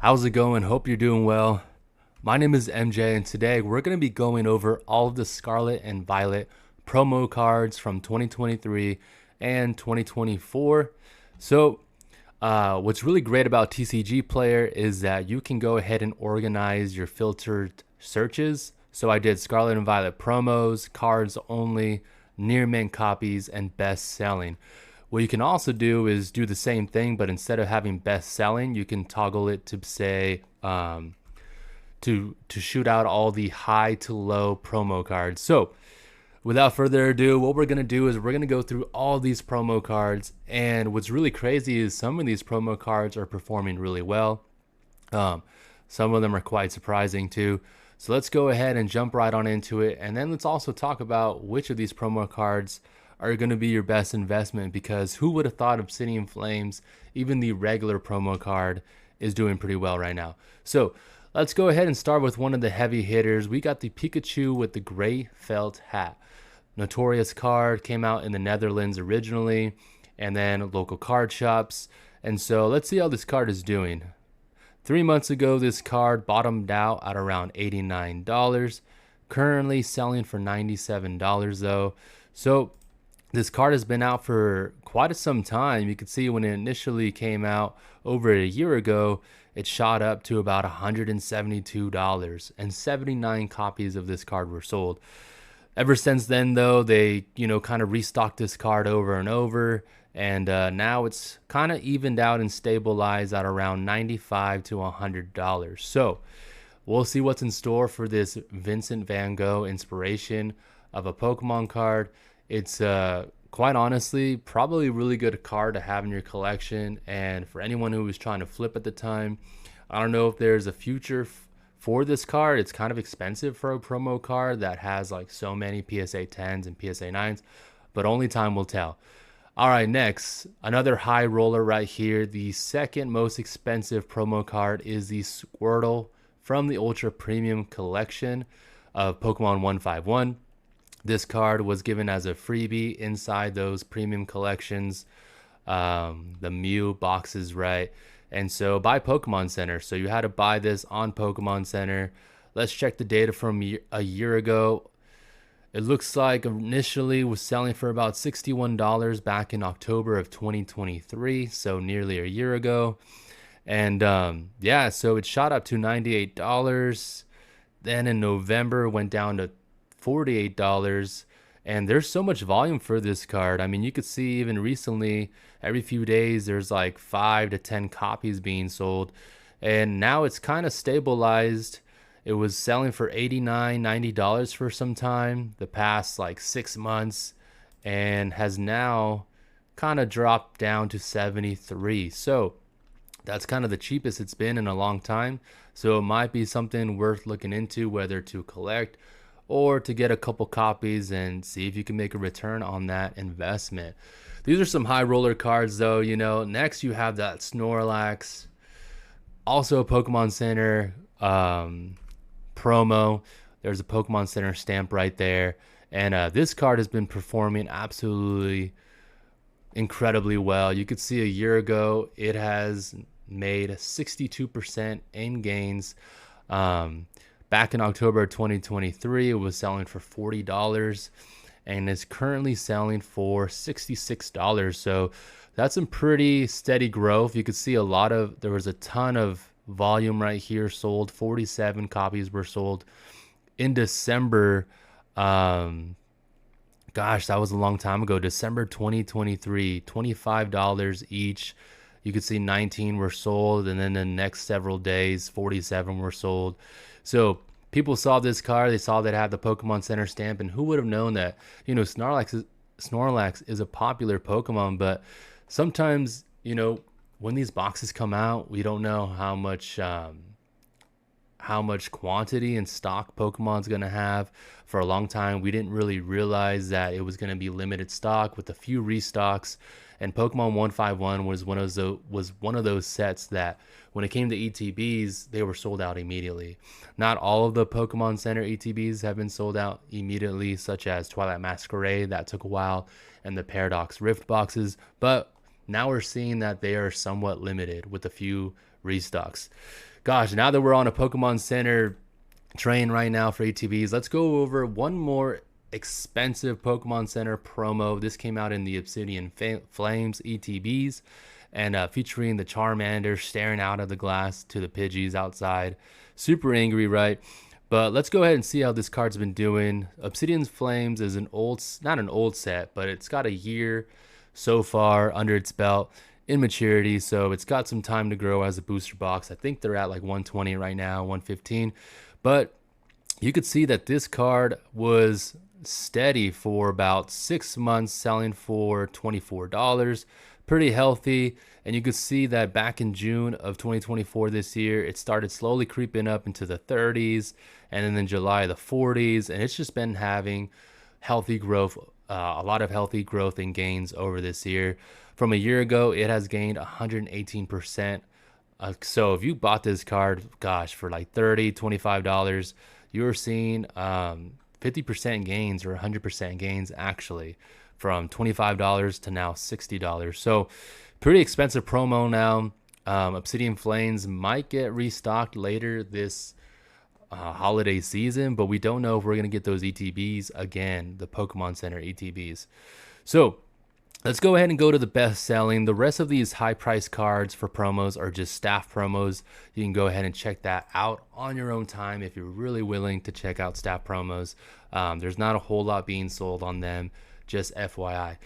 How's it going? Hope you're doing well. My name is MJ, and today we're going to be going over all of the Scarlet and Violet promo cards from 2023 and 2024. What's really great about TCG Player is that you can go ahead and organize your filtered searches. So I did Scarlet and Violet promos, cards only, near mint copies, and best selling. What you can also do is do the same thing, but instead of having best selling, you can toggle it to say to shoot out all the high to low promo cards. So without further ado, what we're gonna do is we're gonna go through all these promo cards, and what's really crazy is some of these promo cards are performing really well. Some of them are quite surprising too. So let's go ahead and jump right on into it, and then let's also talk about which of these promo cards are going to be your best investment, because who would have thought Obsidian Flames, even the regular promo card, is doing pretty well right now. So let's go ahead and start with one of the heavy hitters. We got the Pikachu with the gray felt hat. Notorious card, came out in the Netherlands originally, and then local card shops. And so let's see how this card is doing. 3 months ago, this card bottomed out at around $89. Currently selling for $97 though. So this card has been out for quite some time. You can see when it initially came out over a year ago, it shot up to about $172, and 79 copies of this card were sold. Ever since then, though, they kind of restocked this card over and over, and now it's kind of evened out and stabilized at around $95 to $100. So we'll see what's in store for this Vincent Van Gogh inspiration of a Pokemon card. It's quite honestly probably a really good card to have in your collection, and for anyone who was trying to flip at the time, I don't know if there's a future for this card. It's kind of expensive for a promo card that has like so many PSA 10s and PSA 9s, but only time will tell. All right, next, another high roller right here. The second most expensive promo card is the Squirtle from the Ultra Premium collection of Pokemon 151. This card was given as a freebie inside those premium collections, the Mew boxes, right? And so by Pokemon Center. So you had to buy this on Pokemon Center. Let's check the data from a year ago. It looks like initially was selling for about $61 back in October of 2023, so nearly a year ago. And yeah, so it shot up to $98. Then in November went down to $48, and there's so much volume for this card. I mean, you could see even recently, every few days there's like 5 to 10 copies being sold, and now it's kind of stabilized. It was selling for $89, $90 for some time the past like 6 months, and has now kind of dropped down to 73. So that's kind of the cheapest it's been in a long time. So it might be something worth looking into, whether to collect or to get a couple copies and see if you can make a return on that investment. These are some high roller cards though. Next you have that Snorlax, also a Pokemon Center promo. There's a Pokemon Center stamp right there, and this card has been performing absolutely incredibly well. You could see a year ago it has made 62% in gains. Back in October 2023, it was selling for $40 and is currently selling for $66. So that's some pretty steady growth. You could see there was a ton of volume right here sold. 47 copies were sold in December. Gosh, that was a long time ago. December 2023, $25 each. You could see 19 were sold, and then the next several days, 47 were sold. So people saw this card, they saw that it had the Pokemon Center stamp, and who would have known that, Snorlax is a popular Pokemon, but sometimes, when these boxes come out, we don't know how much quantity and stock Pokemon's going to have. For a long time, we didn't really realize that it was going to be limited stock with a few restocks. And Pokemon 151 was one of those sets that when it came to ETBs, they were sold out immediately. Not all of the Pokemon Center ETBs have been sold out immediately, such as Twilight Masquerade, that took a while, and the Paradox Rift boxes. But now we're seeing that they are somewhat limited with a few restocks. Gosh, now that we're on a Pokemon Center train right now for ATVs, let's go over one more expensive Pokemon Center promo. This came out in the Obsidian Flames ETBs, and featuring the Charmander staring out of the glass to the Pidgeys outside. Super angry, right? But let's go ahead and see how this card's been doing. Obsidian Flames is an old, not an old set, but it's got a year so far under its belt in maturity, so it's got some time to grow as a booster box. I think they're at like 120 right now, 115. But you could see that this card was steady for about 6 months, selling for $24. Pretty healthy. And you could see that back in June of 2024 this year, it started slowly creeping up into the 30s, and then in July the 40s, and it's just been having healthy growth, a lot of healthy growth and gains over this year. From a year ago, it has gained 118%. So if you bought this card, gosh, for like $30, $25, you're seeing 50% gains or 100% gains actually, from $25 to now $60. So pretty expensive promo now. Obsidian Flames might get restocked later this holiday season, but we don't know if we're going to get those ETBs again, the Pokemon Center ETBs. So let's go ahead and go to the best selling. The rest of these high price cards for promos are just staff promos. You can go ahead and check that out on your own time if you're really willing to check out staff promos. There's not a whole lot being sold on them, just FYI.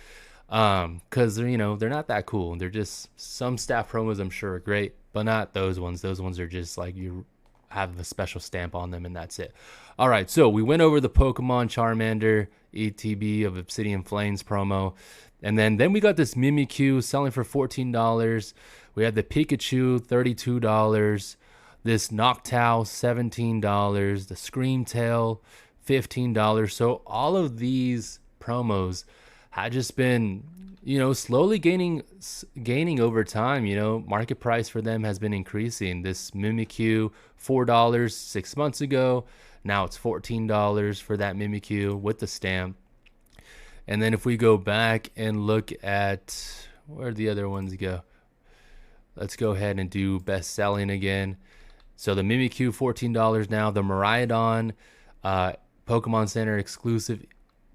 Because they're not that cool. They're just some staff promos I'm sure are great, but not those ones. Those ones are just like you have a special stamp on them and that's it. All right, so we went over the Pokemon Charmander ETB of Obsidian Flames promo. And then we got this Mimikyu selling for $14. We had the Pikachu, $32. This Noctowl, $17. The Screamtail, $15. So all of these promos had just been, slowly gaining over time. Market price for them has been increasing. This Mimikyu, $4 6 months ago. Now it's $14 for that Mimikyu with the stamp. And then if we go back and look at where the other ones go, let's go ahead and do best selling again. So the Mimikyu, $14 now. The Miraidon Pokemon Center exclusive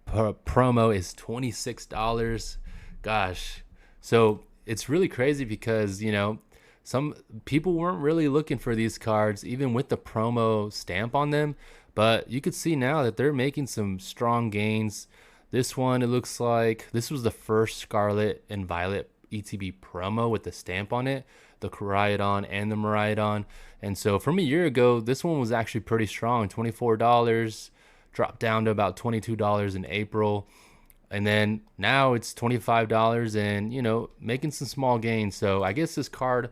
promo is $26. Gosh, so it's really crazy because some people weren't really looking for these cards even with the promo stamp on them, but you could see now that they're making some strong gains. This one, it looks like this was the first Scarlet and Violet ETB promo with the stamp on it, the Koraidon and the Miraidon. And so from a year ago, this one was actually pretty strong, $24, dropped down to about $22 in April. And then now it's $25 and, making some small gains. So I guess this card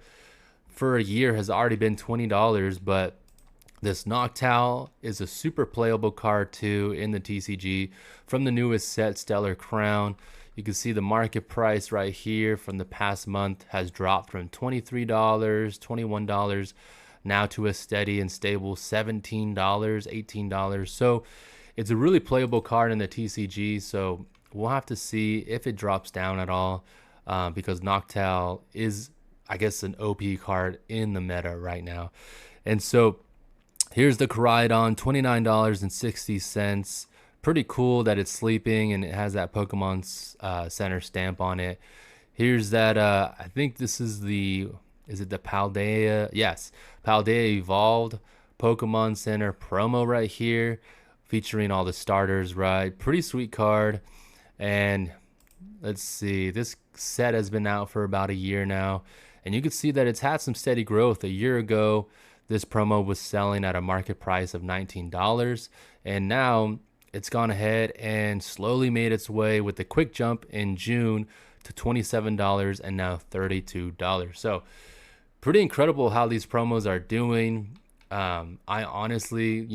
for a year has already been $20, but this Noctowl is a super playable card too in the TCG from the newest set, Stellar Crown. You can see the market price right here from the past month has dropped from $23, $21, now to a steady and stable $17, $18. So it's a really playable card in the TCG. So we'll have to see if it drops down at all, because Noctowl is, I guess, an OP card in the meta right now. And so here's the Koraidon, $29.60. Pretty cool that it's sleeping and it has that Pokemon Center stamp on it. Here's that, I think this is is it the Paldea? Yes, Paldea Evolved Pokemon Center promo right here, featuring all the starters, right? Pretty sweet card. And let's see, this set has been out for about a year now, and you can see that it's had some steady growth. A year ago, this promo was selling at a market price of $19, and now it's gone ahead and slowly made its way with a quick jump in June to $27 and now $32. So pretty incredible how these promos are doing. I honestly,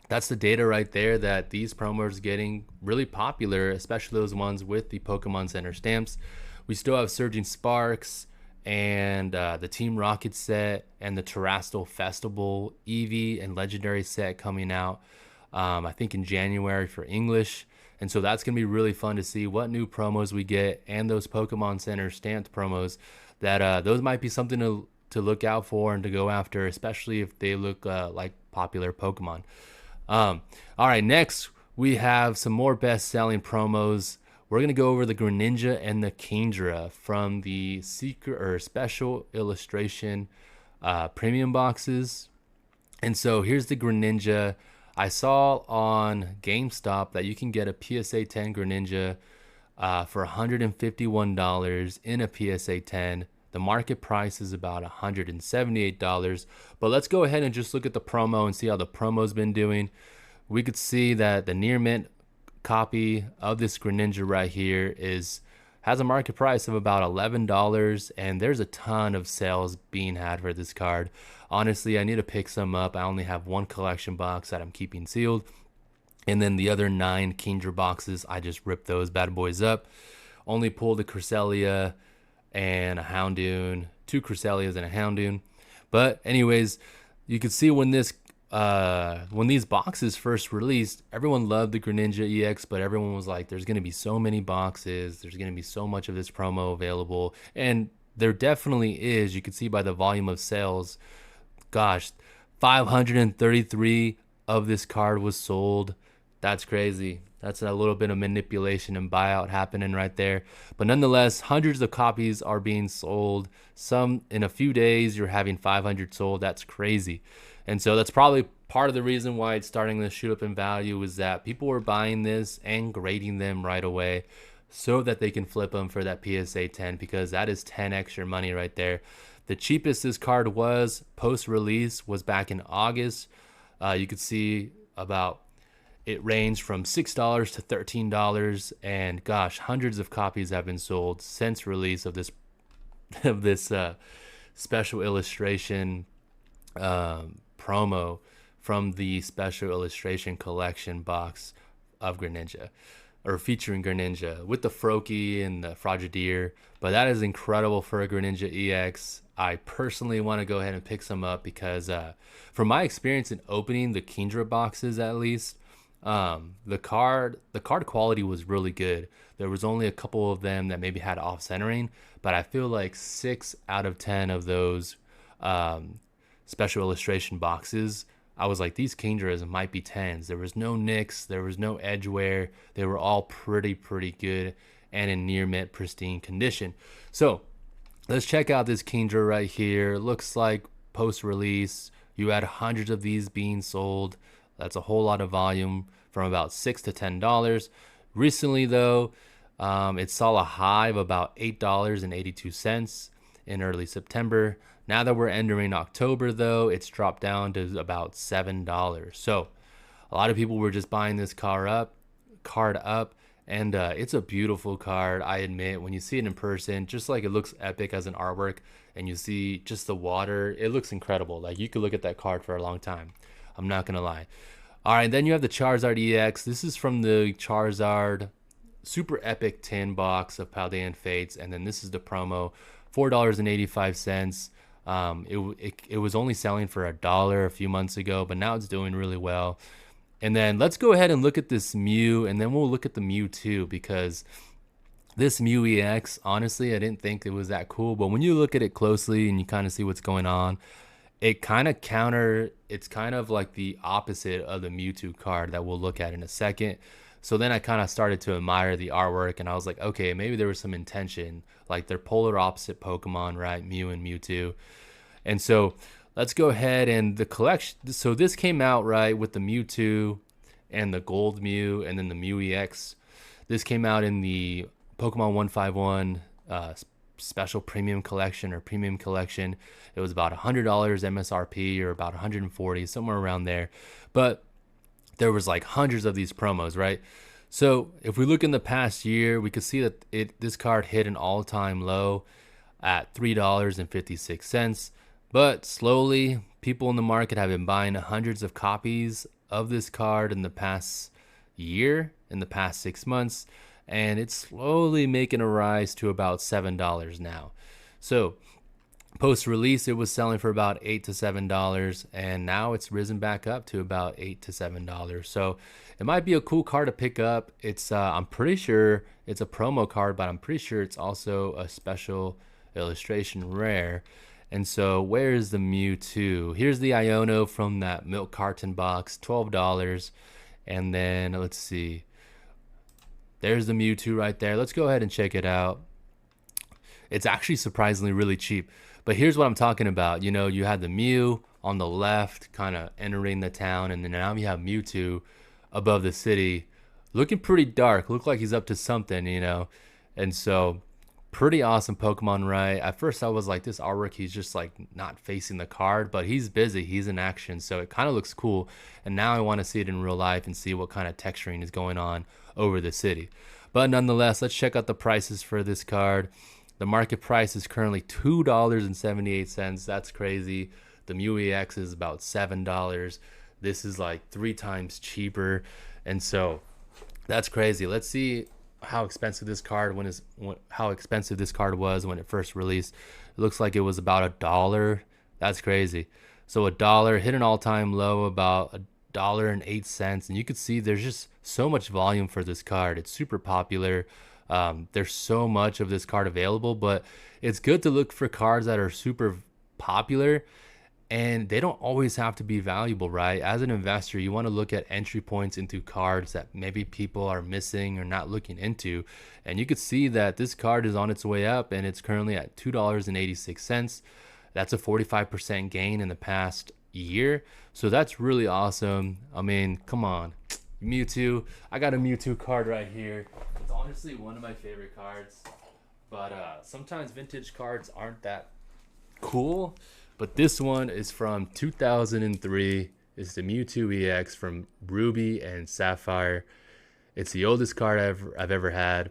that's the data right there that these promos are getting really popular, especially those ones with the Pokemon Center stamps. We still have Surging Sparks and the Team Rocket set and the Terrestrial Festival Eevee and Legendary set coming out, I think in January for English. And so that's going to be really fun to see what new promos we get, and those Pokemon Center stamped promos that those might be something to look out for and to go after, especially if they look like popular Pokemon. All right, next we have some more best-selling promos. We're gonna go over the Greninja and the Kingdra from the secret or special illustration premium boxes. And so here's the Greninja. I saw on GameStop that you can get a PSA 10 Greninja for $151 in a PSA 10. The market price is about $178. But let's go ahead and just look at the promo and see how the promo's been doing. We could see that the near mint copy of this Greninja right here has a market price of about $11, and there's a ton of sales being had for this card. Honestly, I need to pick some up. I only have one collection box that I'm keeping sealed, and then the other 9 Kingdra boxes, I just ripped those bad boys up. Only pulled a Cresselia and a Houndoom, 2 Cresselias and a Houndoom. But anyways, you can see when these boxes first released, everyone loved the Greninja EX, but everyone was like, there's going to be so many boxes, there's going to be so much of this promo available, and there definitely is. You can see by the volume of sales, gosh, 533 of this card was sold. That's crazy. That's a little bit of manipulation and buyout happening right there. But nonetheless, hundreds of copies are being sold. Some in a few days, you're having 500 sold. That's crazy. And so that's probably part of the reason why it's starting to shoot up in value, is that people were buying this and grading them right away so that they can flip them for that PSA 10, because that is 10 extra money right there. The cheapest this card was post-release was back in August. You could see it ranged from $6 to $13, and gosh, hundreds of copies have been sold since release of this special illustration promo from the special illustration collection box of Greninja, or featuring Greninja with the Froakie and the Frogadier. But that is incredible for a Greninja EX. I personally want to go ahead and pick some up because from my experience in opening the Kingdra boxes, at least, the card quality was really good. There was only a couple of them that maybe had off centering, but I feel like 6 out of 10 of those special illustration boxes, I was like, these Kingdras might be 10s. There was no nicks, there was no edge wear. They were all pretty good and in near mint pristine condition. So let's check out this Kingdra right here. Looks like post release you had hundreds of these being sold. That's a whole lot of volume, from about $6 to $10. Recently though, it saw a high of about $8.82 in early September. Now that we're entering October though, it's dropped down to about $7. So a lot of people were just buying this card up, and it's a beautiful card. I admit, when you see it in person, just like it looks epic as an artwork, and you see just the water, it looks incredible. Like, you could look at that card for a long time. I'm not gonna lie. All right, then you have the Charizard EX. This is from the Charizard Super Epic tin box of Paldean Fates, and then this is the promo, $4.85. It was only selling for $1 a few months ago, but now it's doing really well. And then let's go ahead and look at this Mew, and then we'll look at the Mewtwo, because this Mew EX, honestly, I didn't think it was that cool, but when you look at it closely and you kind of see what's going on, it's kind of like the opposite of the Mewtwo card that we'll look at in a second. So then I kind of started to admire the artwork, and I was like, okay, maybe there was some intention. Like, they're polar opposite Pokemon, right? Mew and Mewtwo. And so let's go ahead and the collection. So this came out, right, with the Mewtwo and the Gold Mew, and then the Mew EX. This came out in the Pokemon 151 special premium collection or premium collection. It was about $100 MSRP, or about $140, somewhere around there. But there was like hundreds of these promos, right? So if we look in the past year, we could see that this card hit an all-time low at $3.56. But slowly, people in the market have been buying hundreds of copies of this card in the past year, in the past 6 months, and it's slowly making a rise to about $7 now. So Post release, it was selling for about $8 to $7, and now it's risen back up to about $8 to $7. So it might be a cool card to pick up. It's I'm pretty sure it's a promo card, but I'm pretty sure it's also a special illustration rare. And so where's the Mewtwo? Here's the Iono from that milk carton box, $12. And then let's see, there's the Mewtwo right there. Let's go ahead and check it out. It's actually surprisingly really cheap. But here's what I'm talking about. You know, you had the Mew on the left kind of entering the town, and then now you have Mewtwo above the city looking pretty dark. Look like he's up to something, you know. And so pretty awesome Pokemon, right? At first I was like, this artwork, he's just like not facing the card, but he's busy, he's in action, so it kind of looks cool. And now I want to see it in real life and see what kind of texturing is going on over the city. But nonetheless, let's check out the prices for this card. The market price is currently $2.78. That's crazy. The Mew EX is about $7. This is like 3 times cheaper. And so that's crazy. Let's see how expensive this card how expensive this card was when it first released. It looks like it was about $1. That's crazy. So $1 hit an all-time low about $1.08, and you could see there's just so much volume for this card. It's super popular. There's so much of this card available, but it's good to look for cards that are super popular, and they don't always have to be valuable, right? As an investor, you want to look at entry points into cards that maybe people are missing or not looking into. And you could see that this card is on its way up, and it's currently at $2.86. That's a 45% gain in the past year. So that's really awesome. I mean, come on. Mewtwo. I got a Mewtwo card right here. It's honestly one of my favorite cards. But sometimes vintage cards aren't that cool. But this one is from 2003. It's the Mewtwo EX from Ruby and Sapphire. It's the oldest card I've ever had.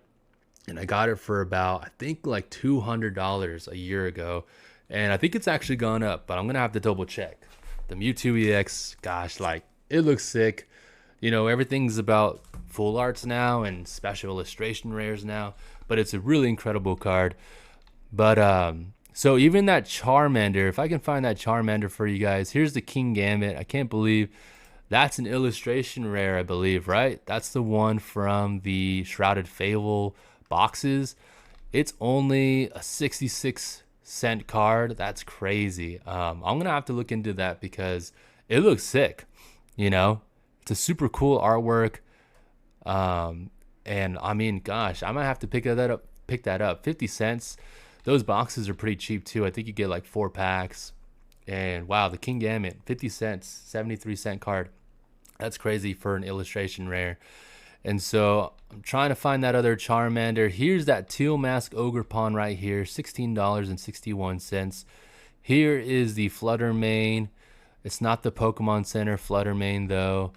And I got it for about, I think, like $200 a year ago. And I think it's actually gone up, but I'm going to have to double check. The Mewtwo EX, gosh, like, it looks sick. You know, everything's about full arts now and special illustration rares now. But it's a really incredible card. But, so even that Charmander, if I can find that Charmander for you guys, here's the King Gambit. I can't believe that's an illustration rare, I believe, right? That's the one from the Shrouded Fable boxes. It's only a 66-cent card. That's crazy. I'm going to have to look into that because it looks sick, you know? It's a super cool artwork. And I mean, gosh, I might have to pick that up. 50 cents. Those boxes are pretty cheap too. I think you get like 4 packs. And wow, the King Gambit, 50 cents, 73-cent card. That's crazy for an illustration rare. And so I'm trying to find that other Charmander. Here's that Teal Mask Ogre Pawn right here, $16.61. Here is the Flutterman. It's not the Pokemon Center Flutterman though.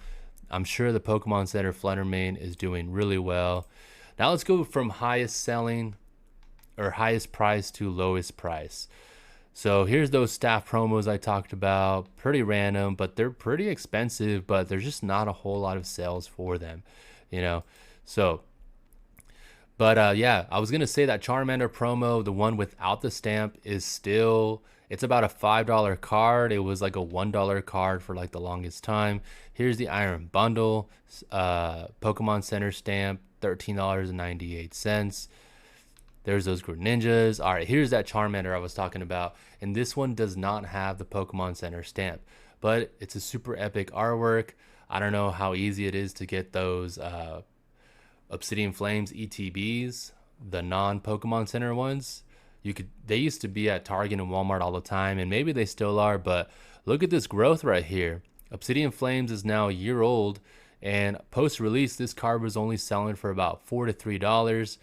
I'm sure the Pokemon Center Flutterman is doing really well. Now let's go from highest selling or highest price to lowest price. So here's those staff promos I talked about. Pretty random, but they're pretty expensive, but there's just not a whole lot of sales for them, you know. So but yeah, I was gonna say that Charmander promo, the one without the stamp, is still, it's about a $5 card. It was like a $1 card for like the longest time. Here's the Iron Bundle, Pokemon Center stamp, $13.98. There's those Greninjas. All right, here's that Charmander I was talking about. And this one does not have the Pokemon Center stamp, but it's a super epic artwork. I don't know how easy it is to get those Obsidian Flames ETBs, the non-Pokemon Center ones. They used to be at Target and Walmart all the time, and maybe they still are, but look at this growth right here. Obsidian Flames is now a year old, and post-release, this card was only selling for about $4 to $3.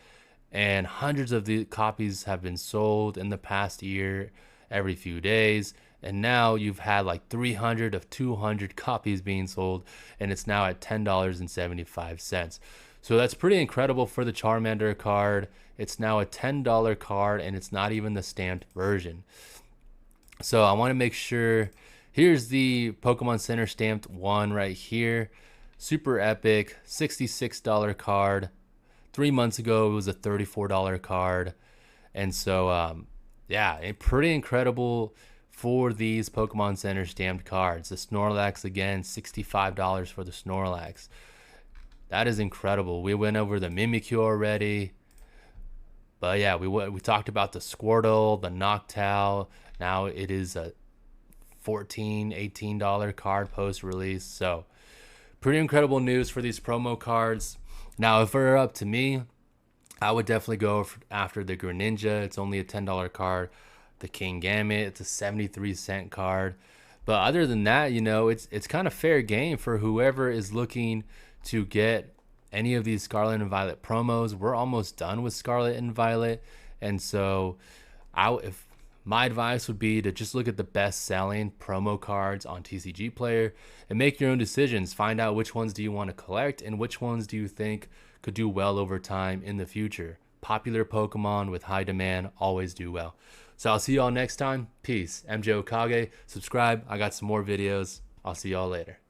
And hundreds of the copies have been sold in the past year, every few days. And now you've had like 300 of 200 copies being sold, and it's now at $10.75. So that's pretty incredible for the Charmander card. It's now a $10 card, and it's not even the stamped version. So I want to make sure. Here's the Pokemon Center stamped one right here. Super epic, $66 card. 3 months ago, it was a $34 card. And so Yeah, pretty incredible for these Pokemon Center stamped cards. The Snorlax again, $65 for the Snorlax. That is incredible. We went over the Mimikyu already. But yeah, we talked about the Squirtle, the Noctowl. Now it is a $18 card post release. So pretty incredible news for these promo cards. Now, if it were up to me, I would definitely go after the Greninja. It's only a $10 card. The King Gambit, it's a 73-cent card. But other than that, it's kind of fair game for whoever is looking to get any of these Scarlet and Violet promos. We're almost done with Scarlet and Violet. And so if my advice would be to just look at the best selling promo cards on TCG Player and make your own decisions. Find out which ones do you want to collect and which ones do you think could do well over time in the future. Popular Pokemon with high demand always do well. So I'll see y'all next time. Peace. MJ Okage. Subscribe. I got some more videos. I'll see y'all later.